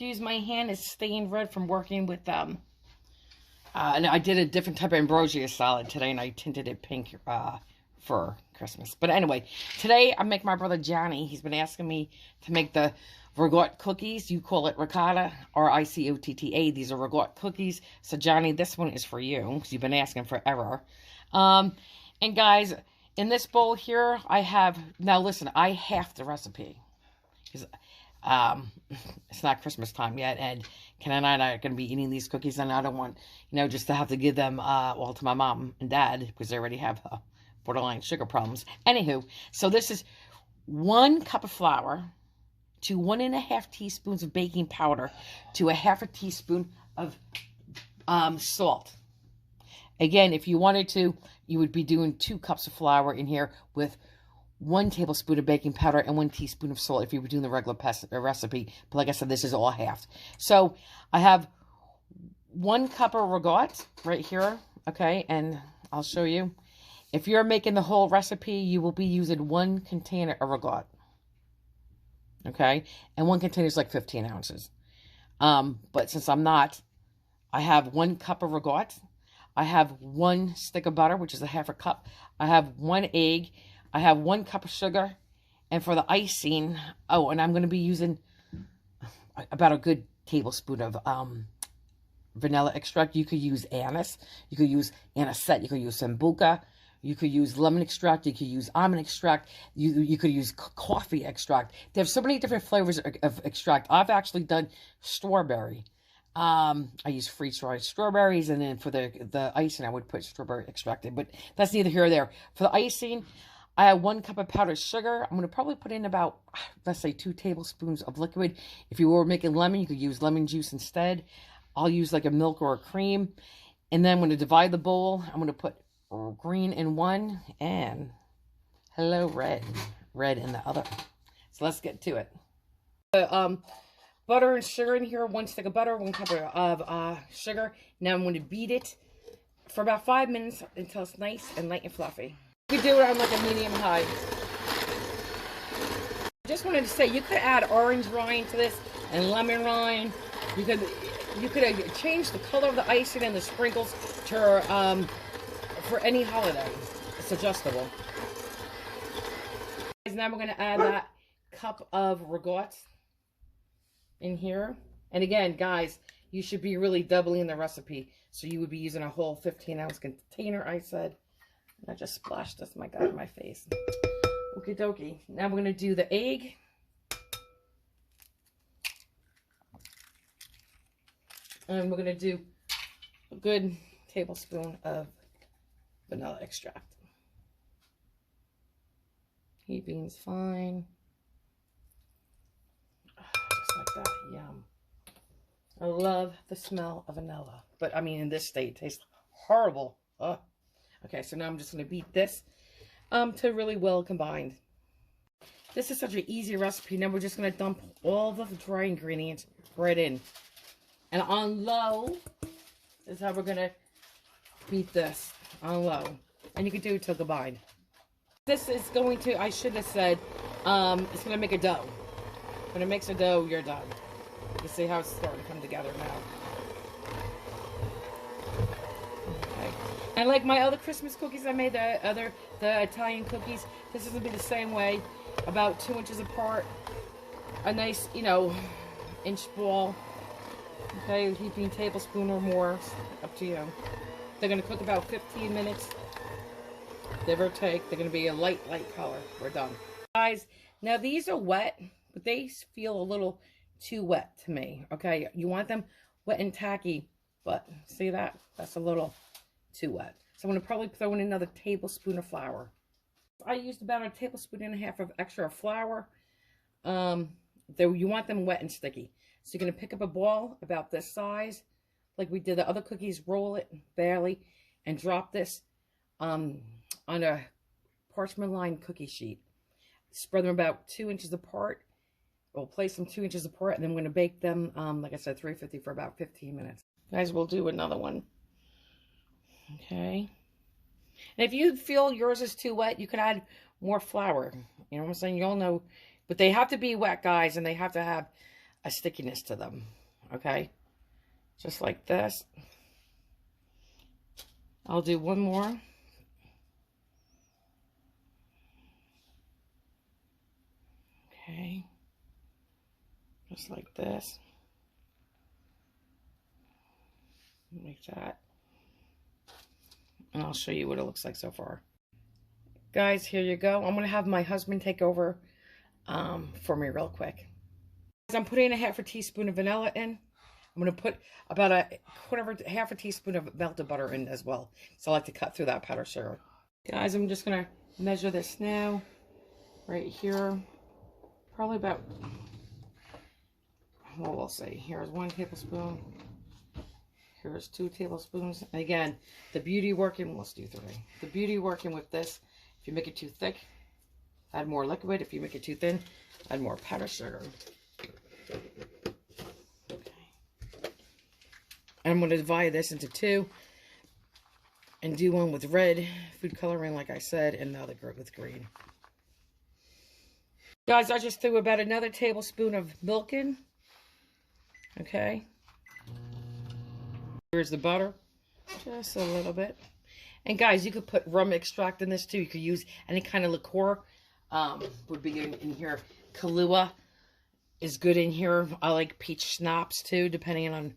Excuse my hand is stained red from working with and I did a different type of ambrosia salad today, and I tinted it pink for Christmas. But anyway, today I make my brother Johnny. He's been asking me to make the ricotta cookies. You call it ricotta, R-I-C-O-T-T-A. These are ricotta cookies. So Johnny, this one is for you because you've been asking forever. And guys, in this bowl here, I have, now listen, I halved the recipe because it's not Christmas time yet, and Ken and I are going to be eating these cookies, and I don't want, just to have to give them, well, to my mom and dad, because they already have borderline sugar problems. Anywho, so this is 1 cup of flour to 1.5 teaspoons of baking powder to 1/2 teaspoon of salt. Again, if you wanted to, you would be doing 2 cups of flour in here with 1 tablespoon of baking powder and 1 teaspoon of salt if you were doing the regular recipe. But like I said, this is all halved. So I have 1 cup of ricotta right here, okay? And I'll show you. If you're making the whole recipe, you will be using 1 container of ricotta, okay? And 1 container is like 15 ounces. But since I'm not, I have 1 cup of ricotta. I have 1 stick of butter, which is 1/2 cup. I have 1 egg. I have 1 cup of sugar, and for the icing, oh, and I'm going to be using about a good tablespoon of vanilla extract. You could use anise, you could use anisette, you could use sambuca, you could use lemon extract, you could use almond extract, you could use coffee extract. There's so many different flavors of extract. I've actually done strawberry. I use freeze-dried strawberries, and then for the icing, I would put strawberry extract in, but that's neither here or there. For the icing, I have 1 cup of powdered sugar. I'm going to probably put in about, let's say, 2 tablespoons of liquid. If you were making lemon, you could use lemon juice instead. I'll use like a milk or a cream. And then I'm going to divide the bowl. I'm going to put green in one and hello, red in the other. So let's get to it. Butter and sugar in here. 1 stick of butter, 1 cup of sugar. Now I'm going to beat it for about 5 minutes until it's nice and light and fluffy. You could do it on like a medium high. Just wanted to say, you could add orange rind to this and lemon rind. You could change the color of the icing and the sprinkles to for any holiday. It's adjustable. Now we're going to add that cup of ricotta in here. And again, guys, you should be really doubling the recipe. So you would be using a whole 15-ounce container, I said. I just splashed this, my God, in my face. Okie dokie. Now we're going to do the egg. And we're going to do a good tablespoon of vanilla extract. Heaping's fine. Just like that. Yum. I love the smell of vanilla. But, I mean, in this state, it tastes horrible. Ugh. Okay, so now I'm just going to beat this to really well combined. This is such an easy recipe. Now we're just going to dump all the dry ingredients right in. And on low is how we're going to beat this. On low. And you can do it till combined. This is going to, I should have said, it's going to make a dough. When it makes a dough, you're done. You see how it's starting to come together now. And like my other Christmas cookies I made, the Italian cookies, this is going to be the same way. About 2 inches apart. A nice, inch ball. Okay, heaping tablespoon or more. Up to you. They're going to cook about 15 minutes. Give or take. They're going to be a light color. We're done. Guys, now these are wet, but they feel a little too wet to me. Okay, you want them wet and tacky, but see that? That's a little too wet. So I'm going to probably throw in another tablespoon of flour. I used about 1.5 tablespoons of extra flour. You want them wet and sticky. So you're going to pick up a ball about this size, like we did the other cookies, roll it barely, and drop this on a parchment lined cookie sheet. Spread them about 2 inches apart. We'll place them 2 inches apart, and then we're going to bake them, like I said, 350 for about 15 minutes. Guys, we'll do another one. Okay. And if you feel yours is too wet, you can add more flour. You know what I'm saying? You all know. But they have to be wet, guys, and they have to have a stickiness to them. Okay, just like this. I'll do one more. Okay, just like this. Like that. And I'll show you what it looks like so far. Guys, here you go. I'm going to have my husband take over for me real quick. I'm putting a half a teaspoon of vanilla in. I'm going to put about half a teaspoon of melted butter in as well. So I like to cut through that powdered sugar. Guys, I'm just going to measure this now. Right here. Probably about, well, we'll see. Here's 1 tablespoon. Here's 2 tablespoons. And again, the beauty working, let's do 3. The beauty working with this, if you make it too thick, add more liquid. If you make it too thin, add more powdered sugar. Okay. And I'm going to divide this into 2 and do one with red food coloring, like I said, and the other with green. Guys, I just threw about another tablespoon of milk in. Okay. Here's the butter, just a little bit. And guys, you could put rum extract in this too. You could use any kind of liqueur. Would be in here. Kahlua is good in here. I like peach schnapps too, depending on.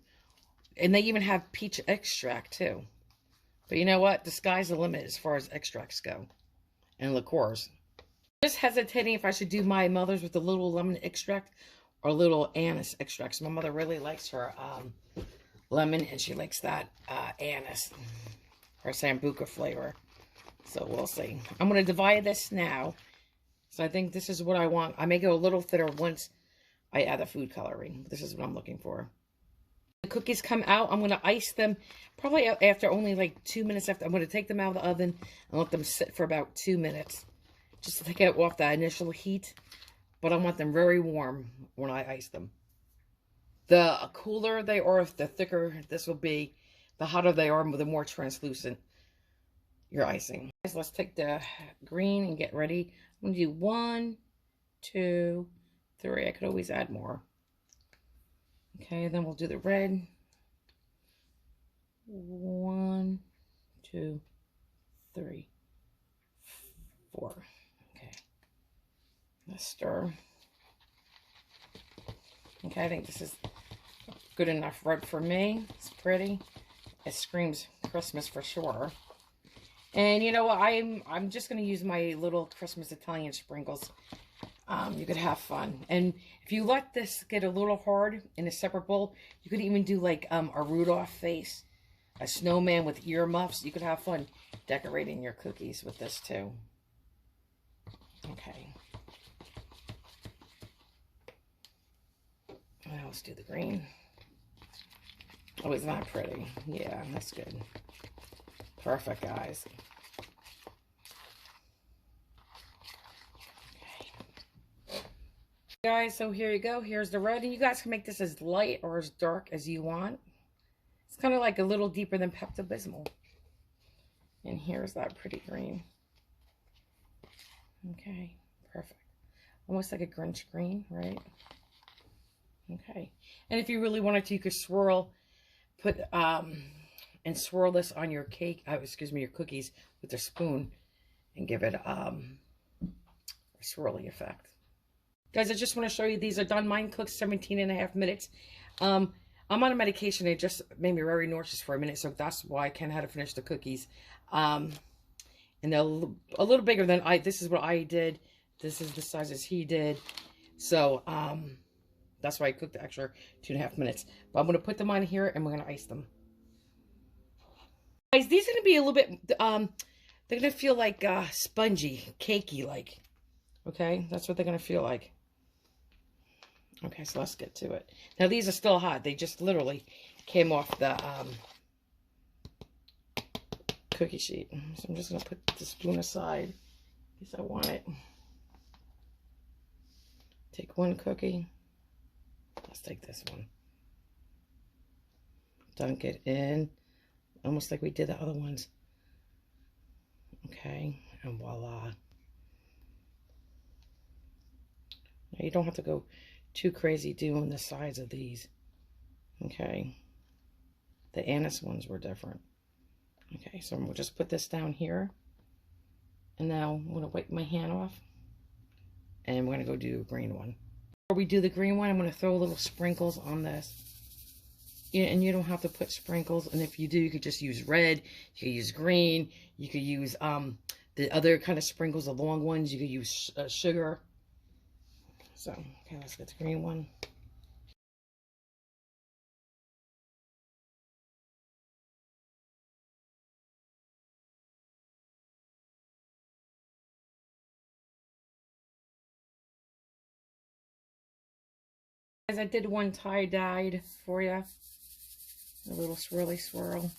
And they even have peach extract too. But you know what? The sky's the limit as far as extracts go and liqueurs. Just hesitating if I should do my mother's with a little lemon extract or a little anise extract. So my mother really likes her lemon, and she likes that anise or sambuca flavor. So we'll see. I'm going to divide this now. So I think this is what I want. I may go a little thinner once I add the food coloring. This is what I'm looking for. The cookies come out. I'm going to ice them probably after only like 2 minutes after. I'm going to take them out of the oven and let them sit for about 2 minutes. Just to get off that initial heat. But I want them very warm when I ice them. The cooler they are, the thicker this will be. The hotter they are, the more translucent your icing. So let's take the green and get ready. I'm going to do 1, 2, 3. I could always add more. Okay, then we'll do the red. 1, 2, 3, 4. Okay. Let's stir. Okay, I think this is good enough red for me. It's pretty. It screams Christmas for sure. And you know what? I'm just going to use my little Christmas Italian sprinkles. You could have fun. And if you let this get a little hard in a separate bowl, you could even do like a Rudolph face, a snowman with earmuffs. You could have fun decorating your cookies with this too. Okay. Now let's do the green. Oh, it's not pretty. Yeah, that's good. Perfect, guys. Okay. Guys, so here you go. Here's the red. And you guys can make this as light or as dark as you want. It's kind of like a little deeper than Pepto-Bismol. And here's that pretty green. Okay, perfect. Almost like a Grinch green, right? Okay. And if you really wanted to, you could swirl, and swirl this on your cake, your cookies with a spoon and give it a swirly effect. Guys, I just want to show you, these are done. Mine cooked 17.5 minutes. I'm on a medication. It just made me very nauseous for a minute, so that's why I can't have to finish the cookies. And they're a little bigger than this is what I did. This is the size as he did. So, that's why I cooked the extra 2.5 minutes. But I'm going to put them on here and we're going to ice them. Guys, these are going to be a little bit, they're going to feel like spongy, cakey like. Okay, that's what they're going to feel like. Okay, so let's get to it. Now, these are still hot. They just literally came off the cookie sheet. So I'm just going to put the spoon aside because I want it. Take one cookie. Let's take this one. Dunk it in. Almost like we did the other ones. Okay, and voila. Now you don't have to go too crazy doing the size of these. Okay. The anise ones were different. Okay, so we'll just put this down here. And now I'm going to wipe my hand off. And we're going to go do a green one. Before we do the green one, I'm going to throw little sprinkles on this. Yeah, and you don't have to put sprinkles. And if you do, you could just use red. You could use green. You could use the other kind of sprinkles, the long ones. You could use sugar. So, okay, let's get the green one. Guys, I did one tie-dyed for you. A little swirly swirl.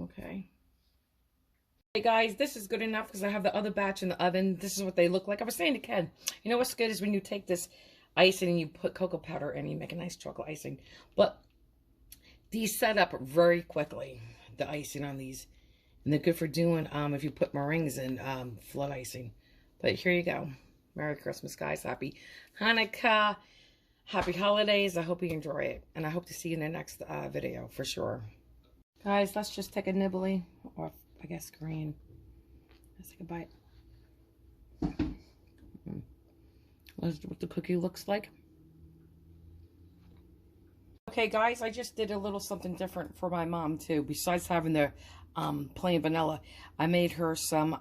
Okay. Hey guys, this is good enough because I have the other batch in the oven. This is what they look like. I was saying to Ken, you know what's good is when you take this icing and you put cocoa powder in, you make a nice chocolate icing. But these set up very quickly, the icing on these. And they're good for doing, if you put meringues in, flood icing. But here you go. Merry Christmas, guys. Happy Hanukkah. Happy holidays. I hope you enjoy it. And I hope to see you in the next video for sure. Guys, let's just take a nibbly off, I guess, green. Let's take a bite. That's what the cookie looks like. Okay, guys, I just did a little something different for my mom, too. Besides having the plain vanilla, I made her some,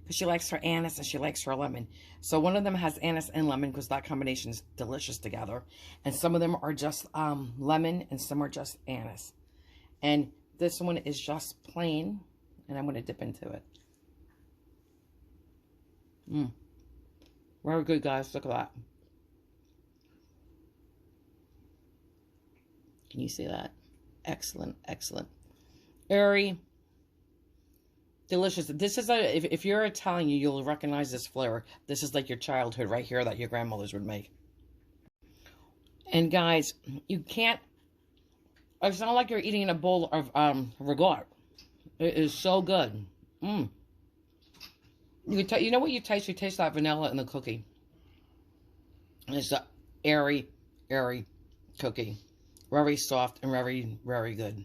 because she likes her anise and she likes her lemon. So one of them has anise and lemon because that combination is delicious together. And some of them are just lemon and some are just anise. And this one is just plain. And I'm going to dip into it. Very good, guys. Look at that. Can you see that? Excellent, excellent. Airy. Delicious. This is if you're Italian, you'll recognize this flavor. This is like your childhood right here that your grandmothers would make. And guys, you can't. It's not like you're eating a bowl of ricotta. It is so good. You can you know what you taste? You taste that vanilla in the cookie. And it's a airy, airy cookie. Very soft and very, very good.